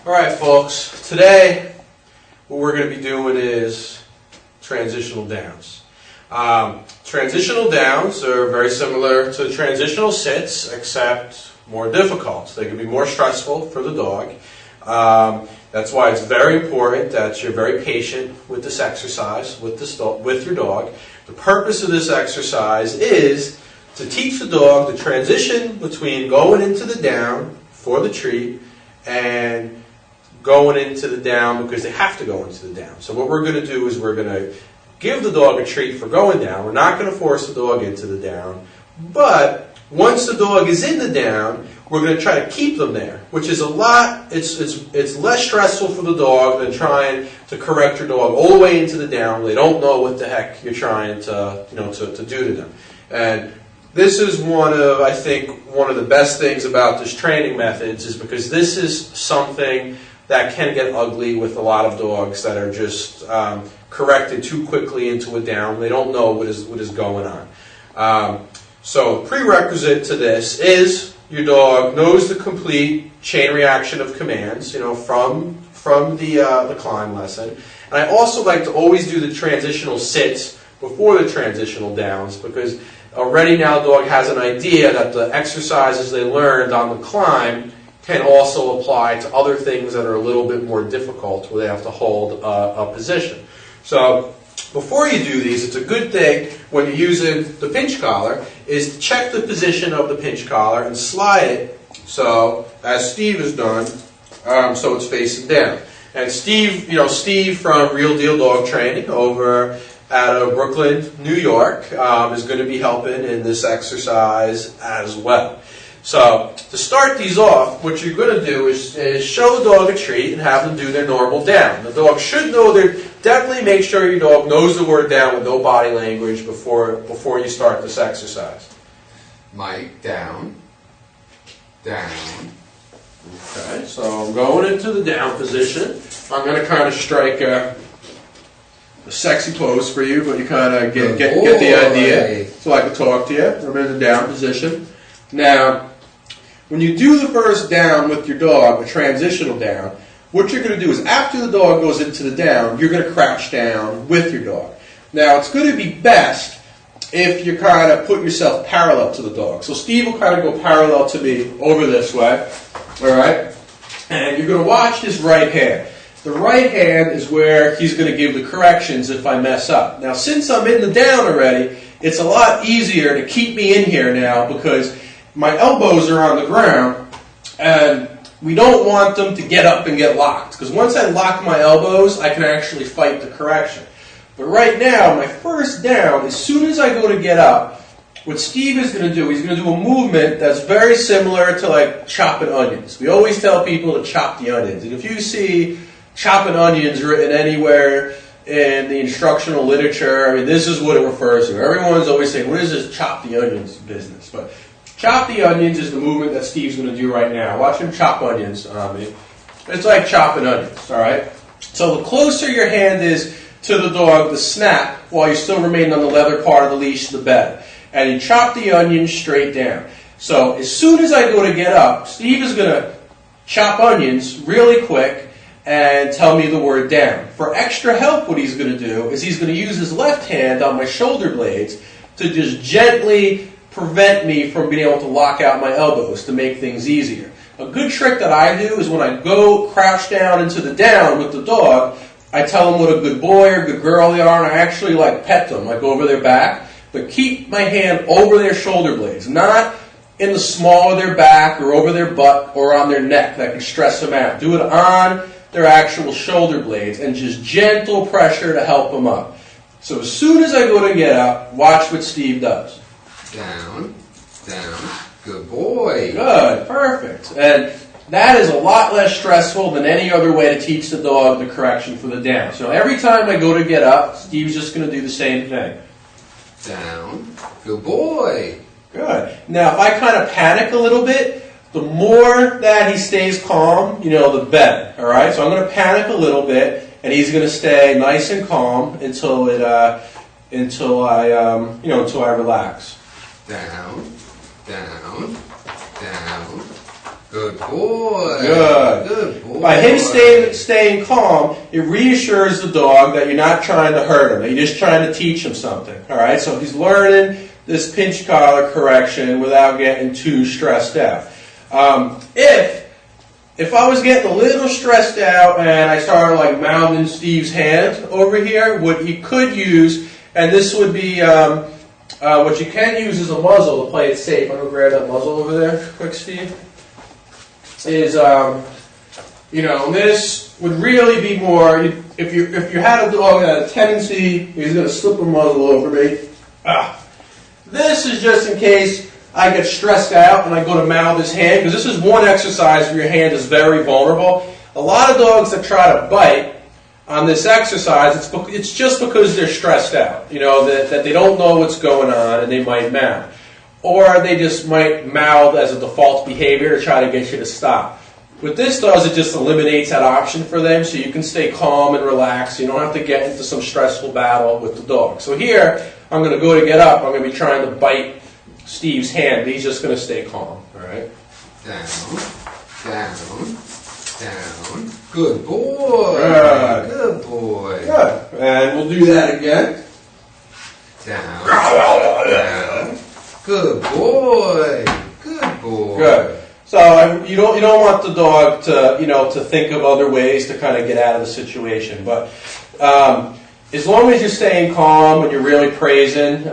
Alright folks, today what we're going to be doing is transitional downs. Transitional downs are very similar to transitional sits, except more difficult. They can be more stressful for the dog. That's why it's very important that you're very patient with this exercise, with your dog. The purpose of this exercise is to teach the dog the transition between going into the down for the treat and going into the down because they have to go into the down. So what we're going to do is we're going to give the dog a treat for going down. We're not going to force the dog into the down. But once the dog is in the down, we're going to try to keep them there, which is a lot. It's less stressful for the dog than trying to correct your dog all the way into the down. They don't know what the heck you're trying to do to them. And this is one of the best things about this training methods is because this is something that can get ugly with a lot of dogs that are just corrected too quickly into a down. They don't know what is going on. So prerequisite to this is your dog knows the complete chain reaction of commands, from the climb lesson. And I also like to always do the transitional sits before the transitional downs because already now the dog has an idea that the exercises they learned on the climb can also apply to other things that are a little bit more difficult where they have to hold a position. So before you do these, it's a good thing when you're using the pinch collar is to check the position of the pinch collar and slide it so, as Steve has done, so it's facing down. And Steve from Real Deal Dog Training over out of Brooklyn, New York, is going to be helping in this exercise as well. So, to start these off, what you're going to do is show the dog a treat and have them do their normal down. The dog should know definitely make sure your dog knows the word down with no body language before you start this exercise. Mike, down, down. Okay, so I'm going into the down position. I'm going to kind of strike a sexy pose for you, but you kind of get the idea. So I can talk to you. I'm in the down position. Now, when you do the first down with your dog, a transitional down, what you're going to do is after the dog goes into the down, you're going to crouch down with your dog. Now, it's going to be best if you kind of put yourself parallel to the dog. So Steve will kind of go parallel to me over this way, all right? And you're going to watch his right hand. The right hand is where he's going to give the corrections if I mess up. Now, since I'm in the down already, it's a lot easier to keep me in here now because my elbows are on the ground, and we don't want them to get up and get locked. Because once I lock my elbows, I can actually fight the correction. But right now, my first down, as soon as I go to get up, what Steve is going to do, he's going to do a movement that's very similar to like chopping onions. We always tell people to chop the onions. And if you see chopping onions written anywhere in the instructional literature, I mean, this is what it refers to. Everyone's always saying, what is this chop the onions business? But chop the onions is the movement that Steve's going to do right now. Watch him chop onions. It's like chopping onions, all right? So the closer your hand is to the dog, the snap, while you still remain on the leather part of the leash, the better. And you chop the onions straight down. So as soon as I go to get up, Steve is going to chop onions really quick and tell me the word down. For extra help, what he's going to do is he's going to use his left hand on my shoulder blades to just gently prevent me from being able to lock out my elbows to make things easier. A good trick that I do is when I go crouch down into the down with the dog, I tell them what a good boy or good girl they are, and I actually pet them, over their back, but keep my hand over their shoulder blades, not in the small of their back or over their butt or on their neck. That can stress them out. Do it on their actual shoulder blades and just gentle pressure to help them up. So as soon as I go to get up, watch what Steve does. Down, down, good boy. Good, perfect. And that is a lot less stressful than any other way to teach the dog the correction for the down. So every time I go to get up, Steve's just going to do the same thing. Down, good boy. Good. Now, if I kind of panic a little bit, the more that he stays calm, the better. All right? So I'm going to panic a little bit, and he's going to stay nice and calm until I relax. Down, down, down, Good boy. Good. Good boy. By him staying calm, it reassures the dog that you're not trying to hurt him, that you're just trying to teach him something. All right, so he's learning this pinch collar correction without getting too stressed out. If I was getting a little stressed out and I started like mouthing Steve's hand over here, what you could use, and this would be what you can use is a muzzle to play it safe. I'm gonna grab that muzzle over there, quick, Steve. Is this would really be more if you had a dog that had a tendency, he's gonna slip a muzzle over me. This is just in case I get stressed out and I go to mouth his hand, because this is one exercise where your hand is very vulnerable. A lot of dogs that try to bite on this exercise, it's just because they're stressed out, that they don't know what's going on and they might mouth. Or they just might mouth as a default behavior to try to get you to stop. What this does, it just eliminates that option for them so you can stay calm and relaxed. You don't have to get into some stressful battle with the dog. So here, I'm going to go to get up. I'm going to be trying to bite Steve's hand, but he's just going to stay calm. All right? Down, down, down. Good boy. Good. Good boy. Good. And we'll do that again. Down, down. Good boy. Good boy. Good. So you don't want the dog to think of other ways to kind of get out of the situation. But as long as you're staying calm and you're really praising,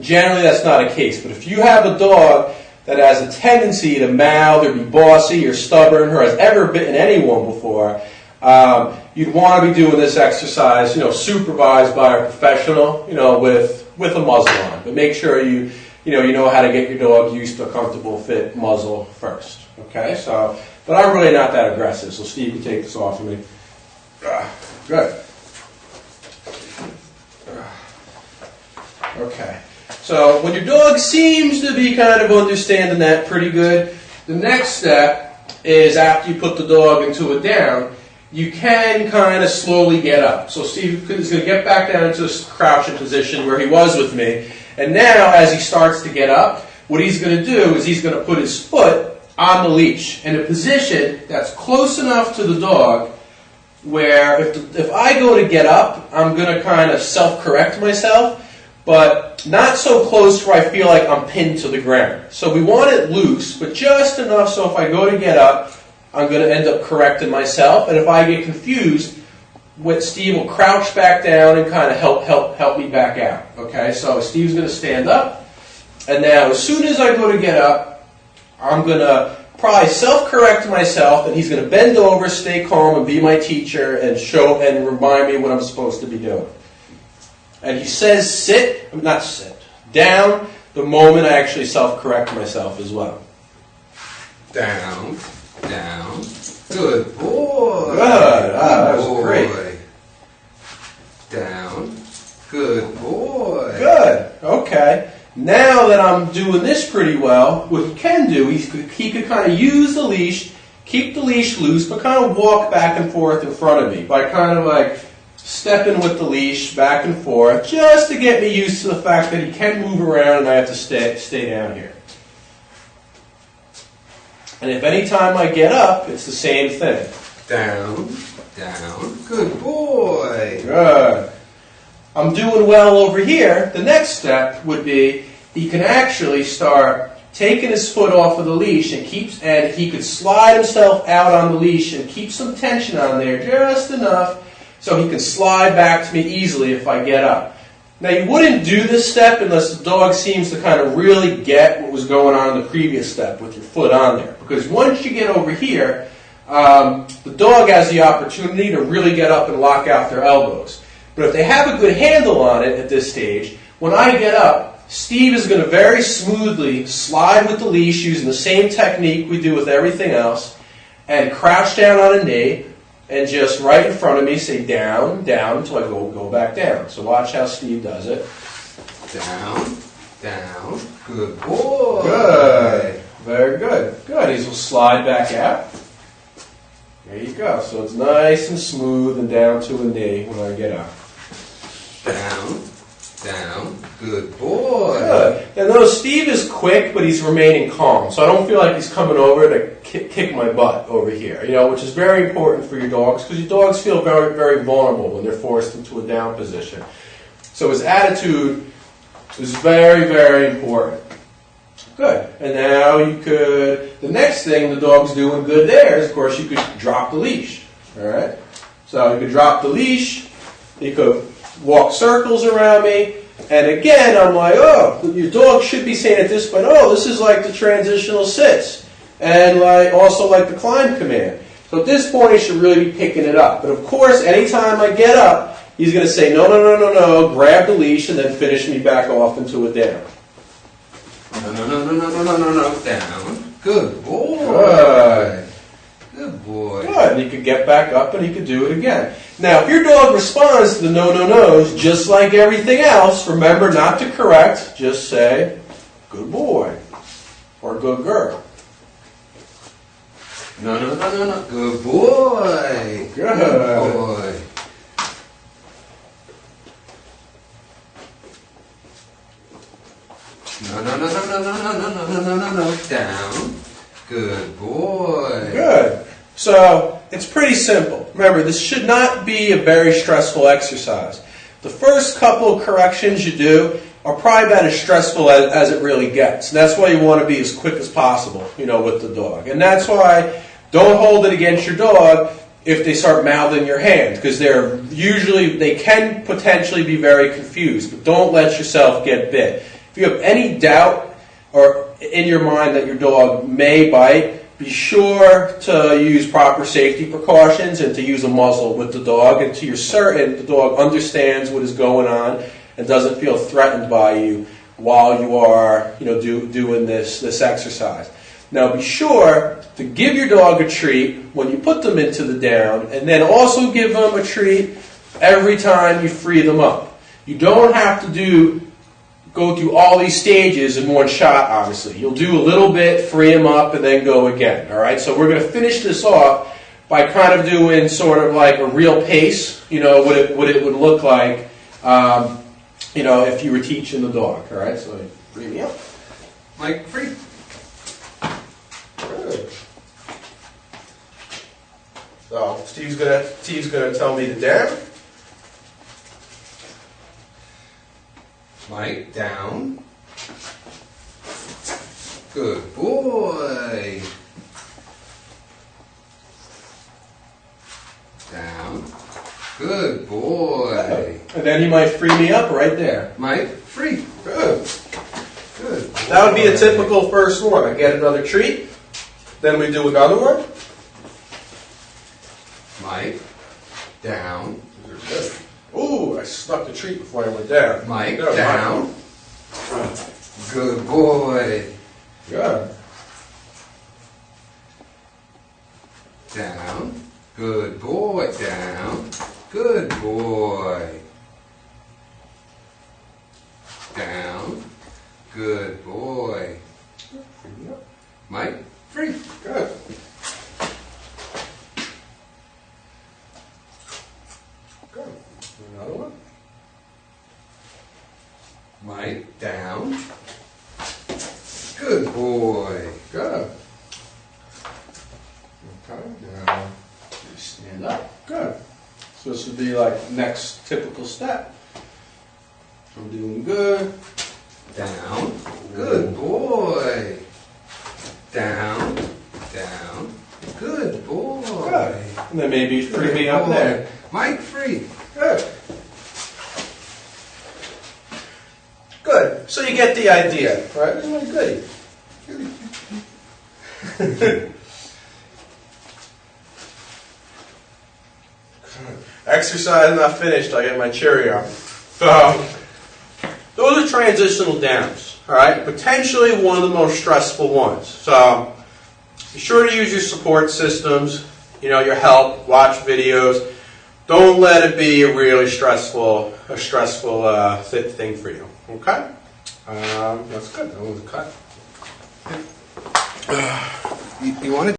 generally that's not a case. But if you have a dog that has a tendency to mouth or be bossy or stubborn or has ever bitten anyone before, you'd want to be doing this exercise, supervised by a professional, with a muzzle on. But make sure you know how to get your dog used to a comfortable fit muzzle first. Okay, but I'm really not that aggressive, so Steve can take this off of me. Good. Okay, so when your dog seems to be kind of understanding that pretty good, the next step is after you put the dog into a down, you can kind of slowly get up. So Steve is going to get back down into this crouching position where he was with me. And now, as he starts to get up, what he's going to do is he's going to put his foot on the leash in a position that's close enough to the dog where if I go to get up, I'm going to kind of self-correct myself, but not so close where I feel like I'm pinned to the ground. So we want it loose, but just enough so if I go to get up, I'm going to end up correcting myself. And if I get confused, Steve will crouch back down and kind of help me back out. Okay, so Steve's going to stand up, and now as soon as I go to get up, I'm going to probably self-correct myself, and he's going to bend over, stay calm, and be my teacher and show and remind me what I'm supposed to be doing. And he says not sit, down the moment I actually self-correct myself as well. Down, down. Good boy. Good. That was great. Down. Good boy. Good. Okay. Now that I'm doing this pretty well, what he can do, he could kind of use the leash, keep the leash loose, but kind of walk back and forth in front of me by kind of like stepping with the leash back and forth, just to get me used to the fact that he can move around and I have to stay down here. And if any time I get up, it's the same thing. Down, down. Good boy. Good. I'm doing well over here. The next step would be he can actually start taking his foot off of the leash and he could slide himself out on the leash and keep some tension on there just enough so he can slide back to me easily if I get up. Now, you wouldn't do this step unless the dog seems to kind of really get what was going on in the previous step with your foot on there. Because once you get over here, the dog has the opportunity to really get up and lock out their elbows. But if they have a good handle on it at this stage, when I get up, Steve is going to very smoothly slide with the leash using the same technique we do with everything else and crouch down on a knee. And just right in front of me, say down, down, until I go back down. So watch how Steve does it. Down, down. Good boy. Good. Very good. Good. He will slide back out. There you go. So it's nice and smooth and down to a knee when I get up. Down, down, good boy. Good. And notice Steve is quick, but he's remaining calm. So I don't feel like he's coming over to kick my butt over here, which is very important for your dogs, because your dogs feel very, very vulnerable when they're forced into a down position. So his attitude is very, very important. Good. And now the next thing the dog's doing good there is, of course, you could drop the leash. All right? So you could drop the leash, you could walk circles around me, and again, I'm like, oh, your dog should be saying at this point, oh, this is like the transitional sits, and also like the climb command. So at this point, he should really be picking it up. But of course, anytime I get up, he's going to say, no, no, no, no, no, grab the leash, and then finish me back off into a down. No, no, no, no, no, no, no, no, down. Good boy. Good. Good boy. Good. And he could get back up and he could do it again. Now, if your dog responds to the no, no, no's, just like everything else, remember not to correct. Just say, good boy or good girl. No, no, no, no, no. Good boy. Good boy. No, no, no, no, no, no, no, no, no, no, no, no. Down. Good boy. Good. So, it's pretty simple. Remember, this should not be a very stressful exercise. The first couple of corrections you do are probably about as stressful as it really gets. And that's why you want to be as quick as possible, with the dog. And that's why don't hold it against your dog if they start mouthing your hand, because they can potentially be very confused. But don't let yourself get bit. If you have any doubt or in your mind that your dog may bite, be sure to use proper safety precautions and to use a muzzle with the dog until you're certain the dog understands what is going on and doesn't feel threatened by you while you are doing this exercise. Now be sure to give your dog a treat when you put them into the down, and then also give them a treat every time you free them up. You don't have to go through all these stages in one shot, obviously. You'll do a little bit, free them up, and then go again. All right, so we're going to finish this off by kind of doing sort of like a real pace, what it would look like, if you were teaching the dog. All right, so free me up. Mike, free. Good. So Steve's gonna tell me to down. Mike, down. Good boy. Down. Good boy. And then he might free me up right there. Mike, free. Good. Good boy. That would be a typical first one. I get another treat. Then we do another one. Mike, down. Good. Ooh, I stuck the treat before I went down. Mike, Good. down. Good boy. Good. Down. Good boy. Down. Good boy. Down. Good boy. Mike, free. Good. Good. Another one. Mike, down. Good boy. Good. Okay, now you stand up. Good. So this would be like next typical step. I'm doing good. Down. Good boy. Down. Down. Good boy. Good. And then maybe free me up boy. there. Mike, free. Good. Good. So you get the idea, right? This is my goodie. Exercise not finished. I get my Cheerio. So those are transitional downs. All right. Potentially one of the most stressful ones. So be sure to use your support systems. Your help. Watch videos. Don't let it be a really stressful thing for you. Okay? That's good. That was a cut. You want to